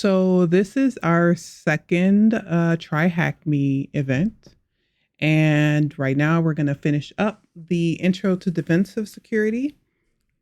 So this is our second TryHackMe event. And right now we're going to finish up the intro to defensive security.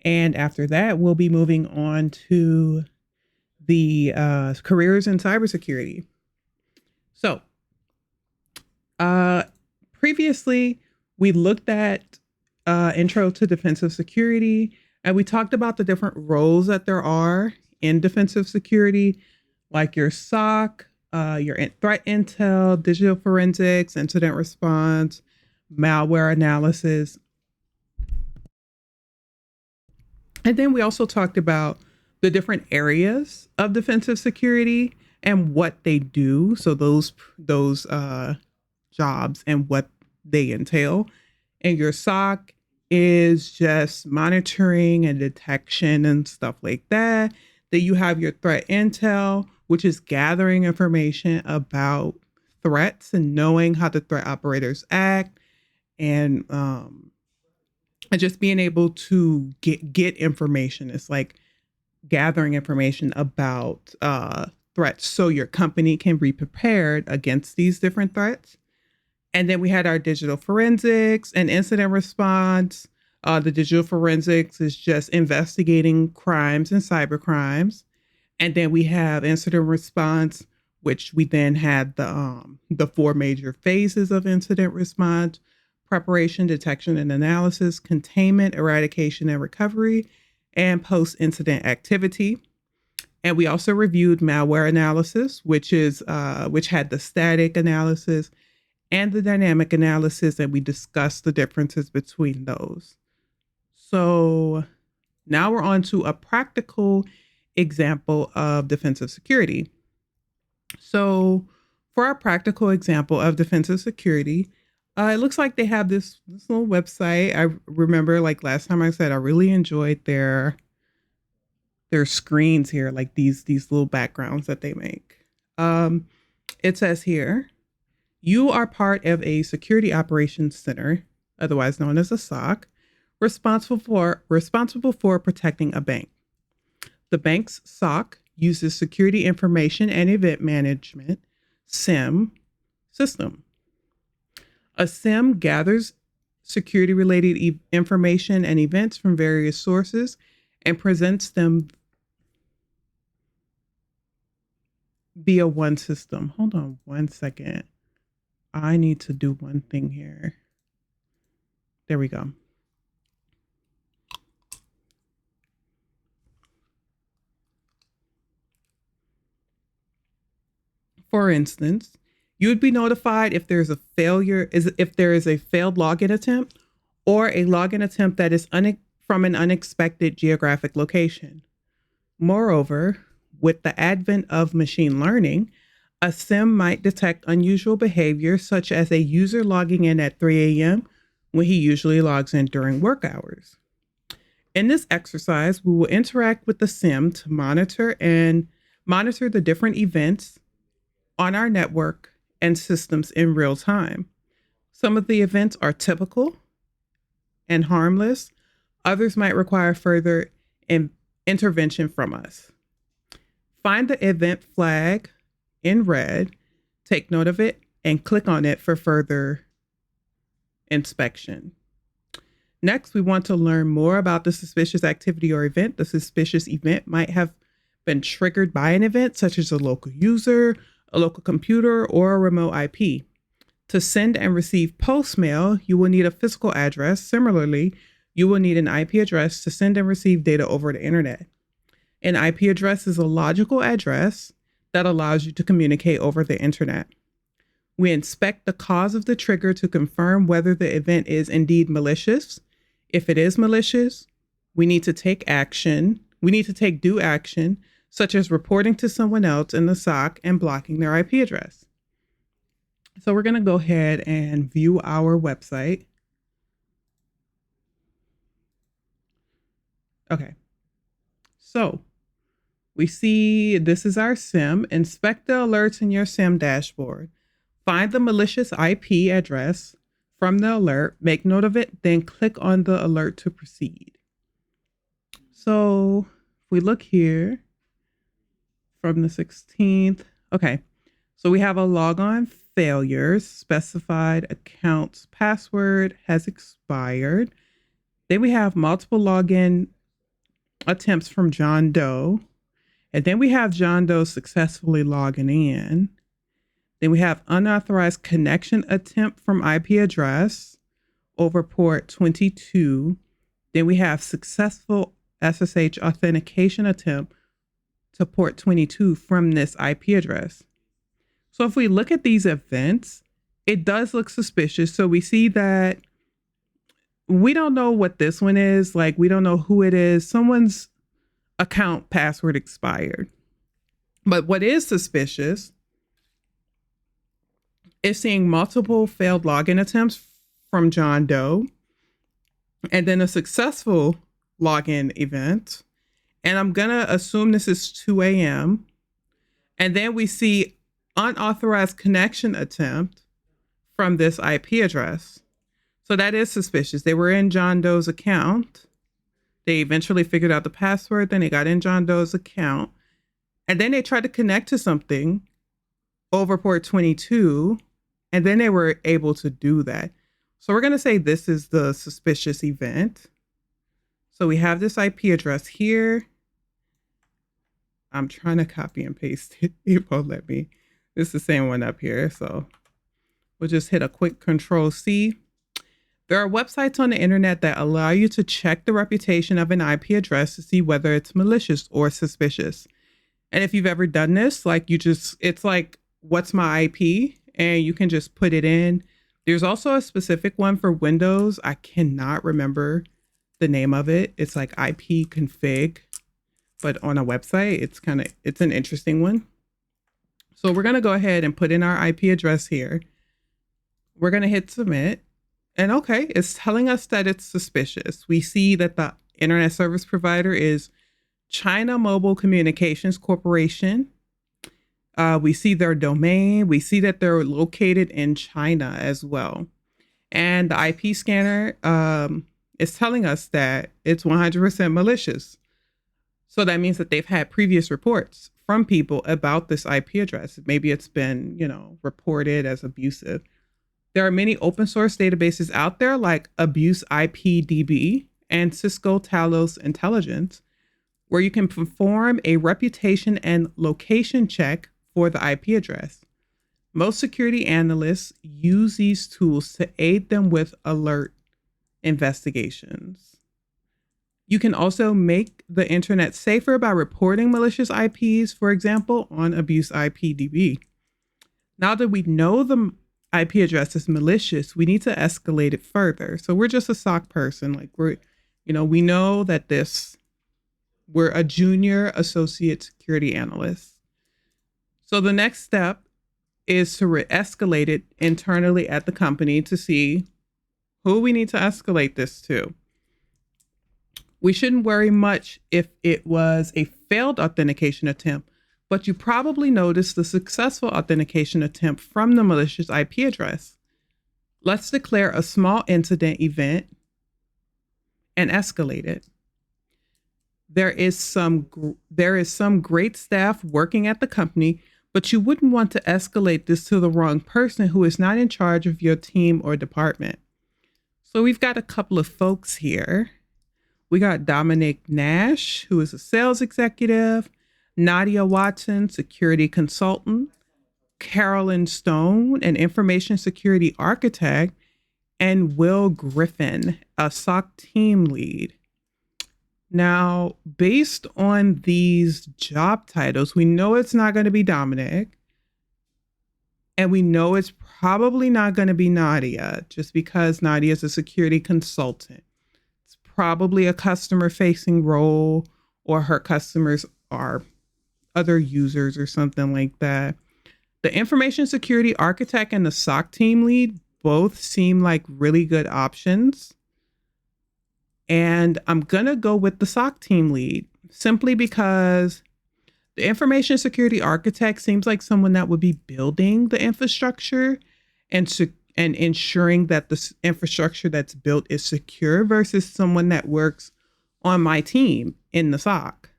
And after that, we'll be moving on to the careers in cybersecurity. So previously, we looked at intro to defensive security, and we talked about the different roles that there are in defensive security, like your SOC, your threat intel, digital forensics, incident response, malware analysis. And then we also talked about the different areas of defensive security and what they do. So those jobs and what they entail. And your SOC is just monitoring and detection and stuff like that. Then you have your threat intel, which is gathering information about threats and knowing how the threat operators act, and just being able to get information. It's like gathering information about threats so your company can be prepared against these different threats. And then we had our digital forensics and incident response. The digital forensics is just investigating crimes and cyber crimes. And then we have incident response, which we then had the four major phases of incident response: preparation, detection and analysis, containment, eradication and recovery, and post-incident activity. And we also reviewed malware analysis, which had the static analysis and the dynamic analysis, and we discussed the differences between those. So now we're on to a practical example of defensive security. So for our practical example of defensive security, it looks like they have this little website. I remember, like last time I said, I really enjoyed their screens here, like these little backgrounds that they make. It says here, you are part of a security operations center, otherwise known as a SOC, responsible for protecting a bank. The bank's SOC uses security information and event management SIM system. A SIM gathers security-related information and events from various sources and presents them via one system. Hold on one second. I need to do one thing here. There we go. For instance, you would be notified if there's a failure, if there is a failed login attempt or a login attempt that is from an unexpected geographic location. Moreover, with the advent of machine learning, a SIM might detect unusual behavior, such as a user logging in at 3 a.m. when he usually logs in during work hours. In this exercise, we will interact with the SIM to monitor the different events on our network and systems in real time. Some of the events are typical and harmless. Others might require further intervention from us. Find the event flag in red, take note of it, and click on it for further inspection. Next, we want to learn more about the suspicious activity or event. The suspicious event might have been triggered by an event, such as a local user, a local computer, or a remote IP. To send and receive postmail, you will need a physical address. Similarly, you will need an IP address to send and receive data over the internet. An IP address is a logical address that allows you to communicate over the internet. We inspect the cause of the trigger to confirm whether the event is indeed malicious. If it is malicious, we need to take action. We need to take due action, such as reporting to someone else in the SOC and blocking their IP address. So we're going to go ahead and view our website. Okay. So we see this is our SIM. Inspect the alerts in your SIM dashboard. Find the malicious IP address from the alert, make note of it, then click on the alert to proceed. So if we look here, from the 16th. Okay. So we have a logon failures, specified account's password has expired. Then we have multiple login attempts from John Doe. And then we have John Doe successfully logging in. Then we have unauthorized connection attempt from IP address over port 22. Then we have successful SSH authentication attempt to port 22 from this IP address. So if we look at these events, it does look suspicious. So we see that we don't know what this one is. Like, we don't know who it is. Someone's account password expired. But what is suspicious is seeing multiple failed login attempts from John Doe and then a successful login event. And I'm going to assume this is 2 a.m. And then we see unauthorized connection attempt from this IP address. So that is suspicious. They were in John Doe's account. They eventually figured out the password. Then they got in John Doe's account. And then they tried to connect to something over port 22. And then they were able to do that. So we're going to say this is the suspicious event. So we have this IP address here. I'm trying to copy and paste it. It won't let me. It's the same one up here. So we'll just hit a quick Control-C. There are websites on the internet that allow you to check the reputation of an IP address to see whether it's malicious or suspicious. And if you've ever done this, it's like, what's my IP? And you can just put it in. There's also a specific one for Windows. I cannot remember the name of it. It's like IP config, but on a website, it's an interesting one. So we're going to go ahead and put in our IP address here. We're going to hit submit. And okay, it's telling us that it's suspicious. We see that the internet service provider is China Mobile Communications Corporation. We see their domain. We see that they're located in China as well. And the IP scanner is telling us that it's 100% malicious. So that means that they've had previous reports from people about this IP address. Maybe it's been, reported as abusive. There are many open source databases out there like Abuse IPDB and Cisco Talos Intelligence, where you can perform a reputation and location check for the IP address. Most security analysts use these tools to aid them with alert investigations. You can also make the internet safer by reporting malicious IPs, for example, on Abuse IPDB. Now that we know the IP address is malicious, we need to escalate it further. So we're just a SOC person. We know that we're a junior associate security analyst. So the next step is to escalate it internally at the company to see who we need to escalate this to. We shouldn't worry much if it was a failed authentication attempt, but you probably noticed the successful authentication attempt from the malicious IP address. Let's declare a small incident event and escalate it. There is some great staff working at the company, but you wouldn't want to escalate this to the wrong person who is not in charge of your team or department. So we've got a couple of folks here. We got Dominic Nash, who is a sales executive, Nadia Watson, security consultant, Carolyn Stone, an information security architect, and Will Griffin, a SOC team lead. Now, based on these job titles, we know it's not going to be Dominic, and we know it's probably not going to be Nadia, just because Nadia is a security consultant. It's probably a customer-facing role, or her customers are other users or something like that. The information security architect and the SOC team lead both seem like really good options. And I'm going to go with the SOC team lead simply because the information security architect seems like someone that would be building the infrastructure and ensuring that the infrastructure that's built is secure versus someone that works on my team in the SOC.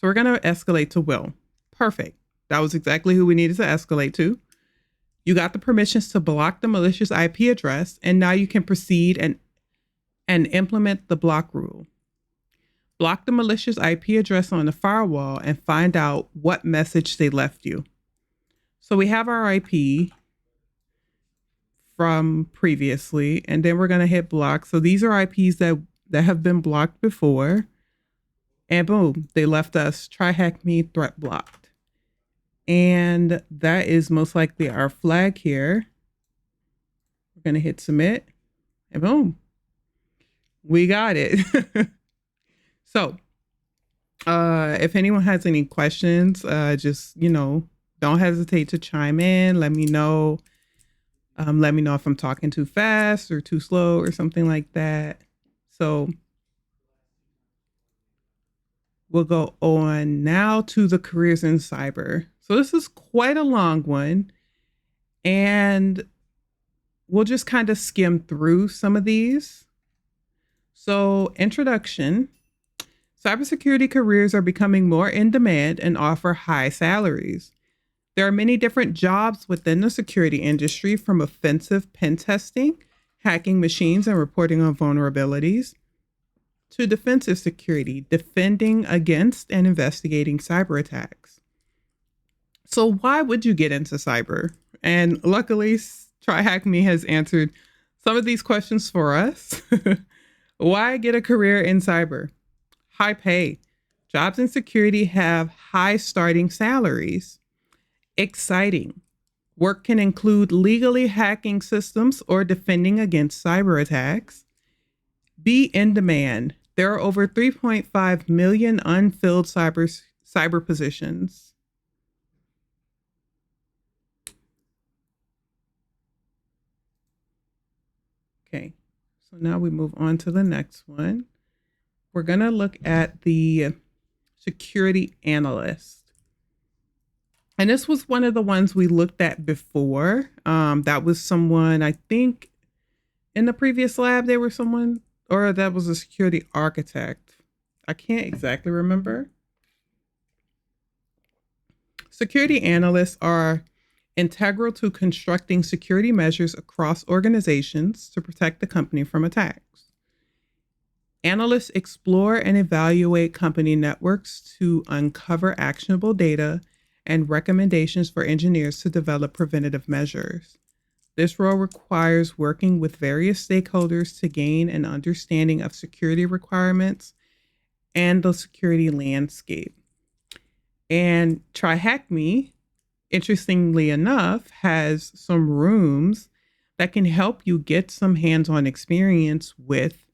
So we're going to escalate to Will. Perfect. That was exactly who we needed to escalate to. You got the permissions to block the malicious IP address, and now you can proceed and implement the block rule. Block the malicious IP address on the firewall and find out what message they left you. So we have our IP from previously, and then we're going to hit block. So these are IPs that have been blocked before. And boom, they left us TryHackMe threat blocked. And that is most likely our flag here. We're going to hit submit, and boom, we got it. So if anyone has any questions, just, don't hesitate to chime in. Let me know. Let me know if I'm talking too fast or too slow or something like that. So we'll go on now to the careers in cyber. So this is quite a long one, and we'll just kind of skim through some of these. So introduction. Cybersecurity careers are becoming more in demand and offer high salaries. There are many different jobs within the security industry, from offensive pen testing, hacking machines and reporting on vulnerabilities, to defensive security, defending against and investigating cyber attacks. So why would you get into cyber? And luckily, TryHackMe has answered some of these questions for us. Why get a career in cyber? High pay. Jobs in security have high starting salaries. Exciting. Work can include legally hacking systems or defending against cyber attacks. Be in demand. There are over 3.5 million unfilled cyber positions. Okay, so now we move on to the next one. We're going to look at the security analyst. And this was one of the ones we looked at before. That was someone, I think in the previous lab, there was someone, or that was a security architect. I can't exactly remember. Security analysts are integral to constructing security measures across organizations to protect the company from attacks. Analysts explore and evaluate company networks to uncover actionable data and recommendations for engineers to develop preventative measures. This role requires working with various stakeholders to gain an understanding of security requirements and the security landscape. And TryHackMe, interestingly enough, has some rooms that can help you get some hands-on experience with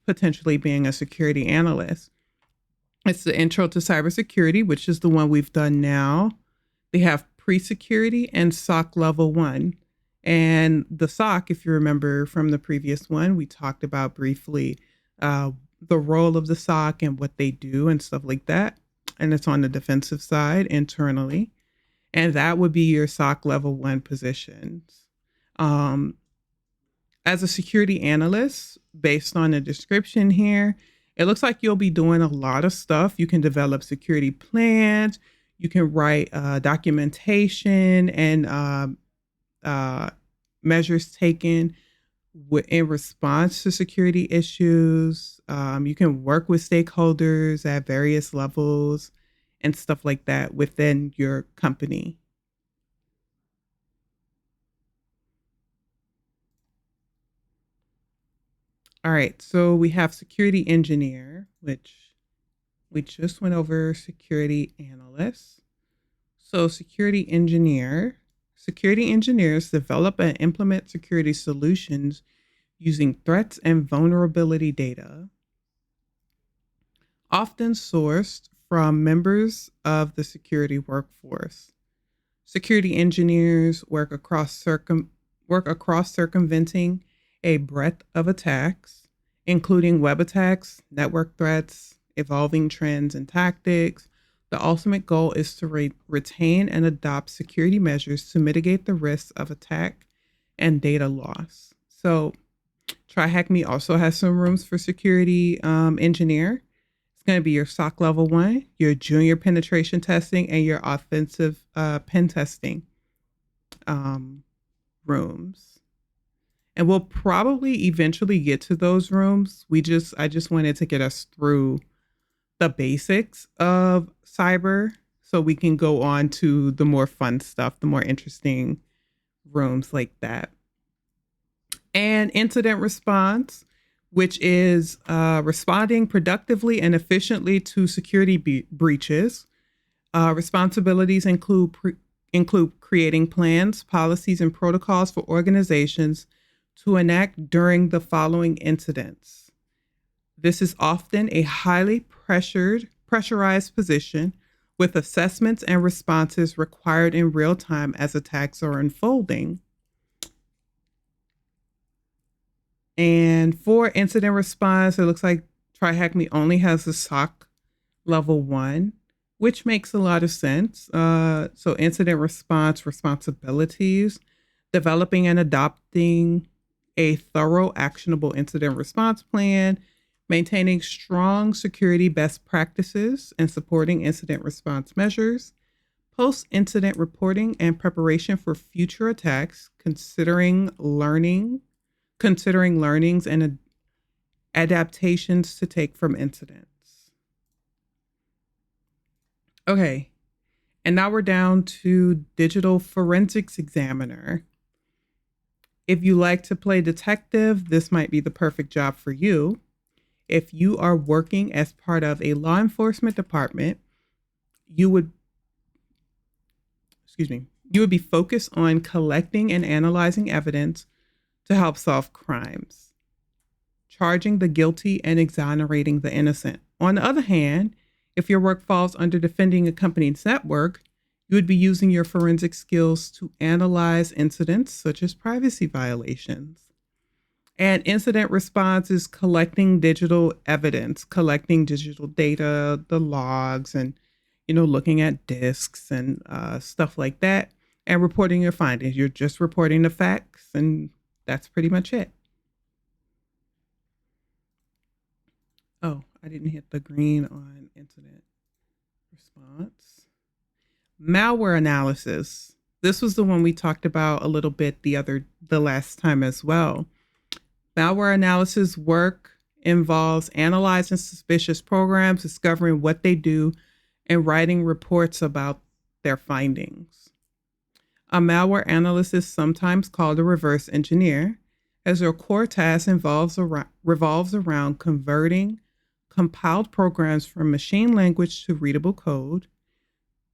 potentially being a security analyst. It's the intro to cybersecurity, which is the one we've done now. They have pre-security and SOC level 1. And the SOC, if you remember from the previous one, we talked about briefly the role of the SOC and what they do and stuff like that. And it's on the defensive side internally. And that would be your SOC level 1 positions. As a security analyst, based on the description here, it looks like you'll be doing a lot of stuff. You can develop security plans. You can write documentation and measures taken in response to security issues. You can work with stakeholders at various levels and stuff like that within your company. All right, so we have security engineer, which we just went over security analyst. So security engineers develop and implement security solutions using threats and vulnerability data, often sourced from members of the security workforce. Security engineers work across circumventing a breadth of attacks, including web attacks, network threats, evolving trends and tactics. The ultimate goal is to retain and adopt security measures to mitigate the risks of attack and data loss. So TryHackMe also has some rooms for security engineer. It's going to be your SOC level 1, your junior penetration testing, and your offensive pen testing um, rooms. And we'll probably eventually get to those rooms. I just wanted to get us through the basics of cyber so we can go on to the more fun stuff, the more interesting rooms like that. And incident response, which is responding productively and efficiently to security breaches. Responsibilities include creating plans, policies, and protocols for organizations to enact during the following incidents. This is often a highly pressurized position with assessments and responses required in real time as attacks are unfolding. And for incident response, it looks like TryHackMe only has the SOC level 1, which makes a lot of sense. So incident response responsibilities, developing and adopting a thorough, actionable incident response plan, maintaining strong security best practices and supporting incident response measures, post-incident reporting and preparation for future attacks, considering learnings and adaptations to take from incidents. Okay, and now we're down to digital forensics examiner. If you like to play detective, this might be the perfect job for you. If you are working as part of a law enforcement department, you would be focused on collecting and analyzing evidence to help solve crimes, charging the guilty and exonerating the innocent. On the other hand, if your work falls under defending a company's network, you would be using your forensic skills to analyze incidents such as privacy violations. And incident response is collecting digital evidence, collecting digital data, the logs, and looking at disks and stuff like that, and reporting your findings. You're just reporting the facts, and that's pretty much it. Oh, I didn't hit the green on incident response. Malware analysis. This was the one we talked about a little bit the last time as well. Malware analysis work involves analyzing suspicious programs, discovering what they do, and writing reports about their findings. A malware analyst is sometimes called a reverse engineer, as their core task revolves around converting compiled programs from machine language to readable code,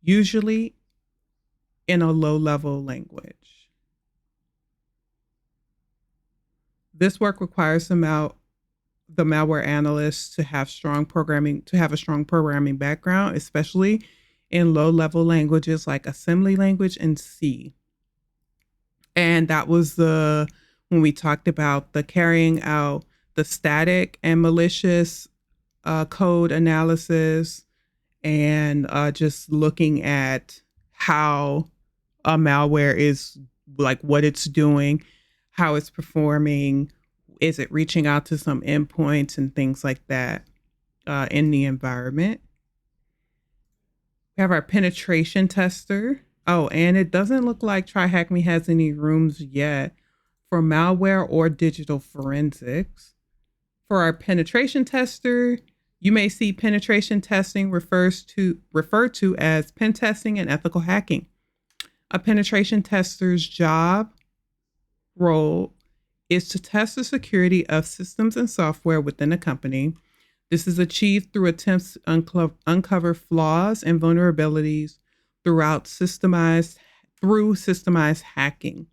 usually in a low-level language. This work requires the malware analyst to have a strong programming background, especially in low-level languages like assembly language and C. And that was when we talked about the carrying out the static and malicious code analysis, and just looking at how a malware is, like, what it's doing, how it's performing, is it reaching out to some endpoints and things like that in the environment. We have our penetration tester. Oh, and it doesn't look like TryHackMe has any rooms yet for malware or digital forensics. For our penetration tester, you may see penetration testing referred to as pen testing and ethical hacking. A penetration tester's job role is to test the security of systems and software within a company. This is achieved through attempts to uncover flaws and vulnerabilities through systemized hacking.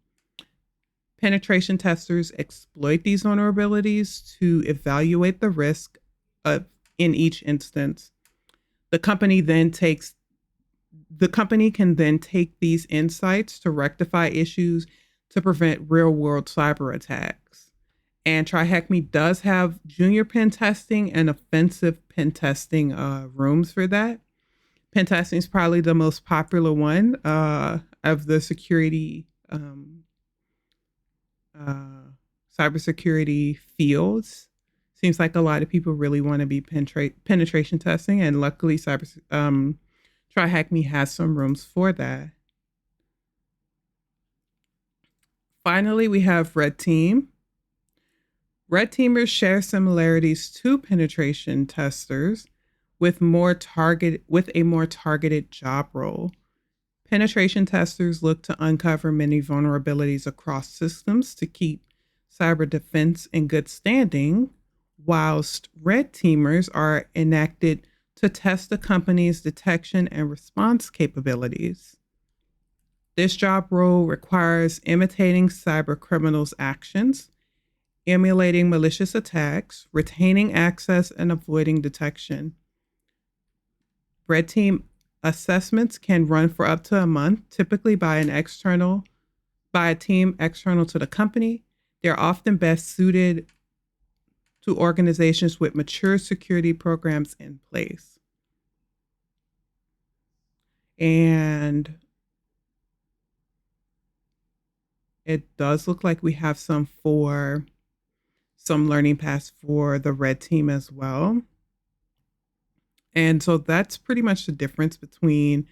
Penetration testers exploit these vulnerabilities to evaluate the risk in each instance. The company can then take these insights to rectify issues to prevent real-world cyber attacks. And TryHackMe does have junior pen testing and offensive pen testing rooms for that. Pen testing is probably the most popular one of the security, cybersecurity fields. Seems like a lot of people really want to be penetration testing, and luckily, TryHackMe has some rooms for that. Finally, we have Red Team. Red teamers share similarities to penetration testers with a more targeted job role. Penetration testers look to uncover many vulnerabilities across systems to keep cyber defense in good standing, whilst red teamers are enacted to test the company's detection and response capabilities. This job role requires imitating cyber criminals' actions, emulating malicious attacks, retaining access, and avoiding detection. Red team assessments can run for up to a month, typically by a team external to the company. They're often best suited to organizations with mature security programs in place. And it does look like we have some learning paths for the red team as well. And so that's pretty much the difference between,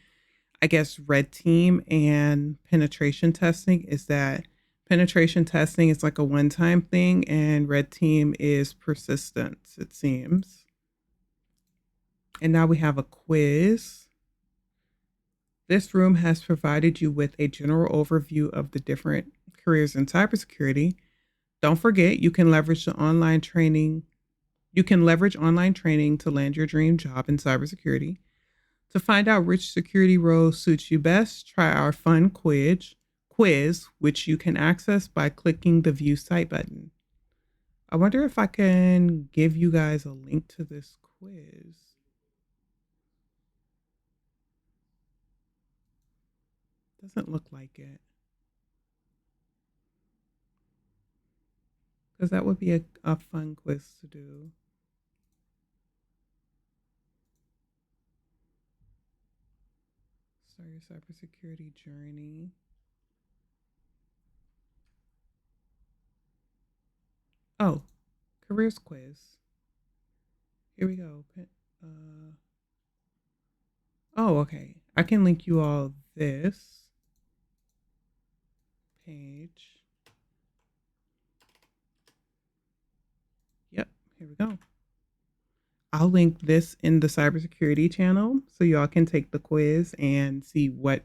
I guess, red team and penetration testing, is that penetration testing is like a one-time thing and red team is persistence, it seems. And now we have a quiz. This room has provided you with a general overview of the different careers in cybersecurity. Don't forget, you can leverage online training to land your dream job in cybersecurity. To find out which security role suits you best, try our fun quiz, which you can access by clicking the View Site button. I wonder if I can give you guys a link to this quiz. Doesn't look like it. Because that would be a fun quiz to do. Start your cybersecurity journey. Oh, careers quiz. Here we go. Oh, okay. I can link you all this page. Yep, here we go. I'll link this in the cybersecurity channel so y'all can take the quiz and see what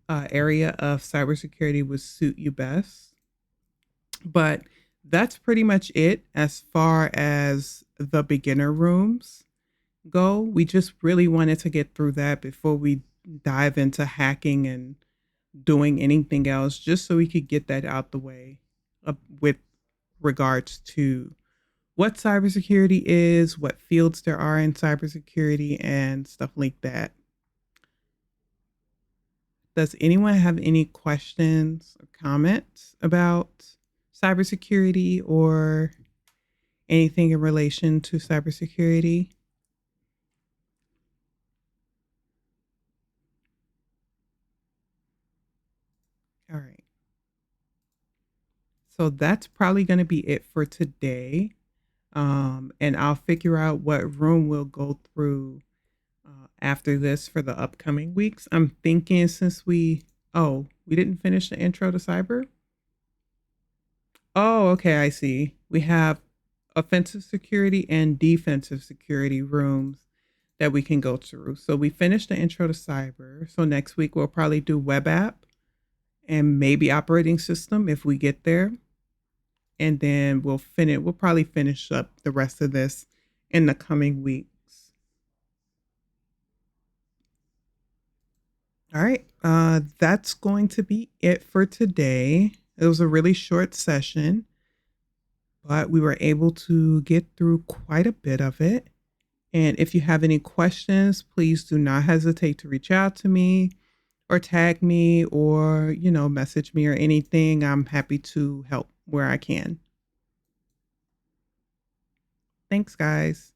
area of cybersecurity would suit you best. But that's pretty much it as far as the beginner rooms go. We just really wanted to get through that before we dive into hacking and doing anything else, just so we could get that out the way with regards to what cybersecurity is, what fields there are in cybersecurity, and stuff like that. Does anyone have any questions or comments about cybersecurity or anything in relation to cybersecurity? All right. So that's probably going to be it for today. And I'll figure out what room we'll go through after this for the upcoming weeks. I'm thinking since we didn't finish the intro to cyber. Oh, okay, I see. We have offensive security and defensive security rooms that we can go through. So we finished the intro to cyber. So next week we'll probably do web app and maybe operating system if we get there. And then we'll probably finish up the rest of this in the coming weeks. All right. That's going to be it for today. It was a really short session, but we were able to get through quite a bit of it. And if you have any questions, please do not hesitate to reach out to me or tag me or, message me or anything. I'm happy to help where I can. Thanks, guys.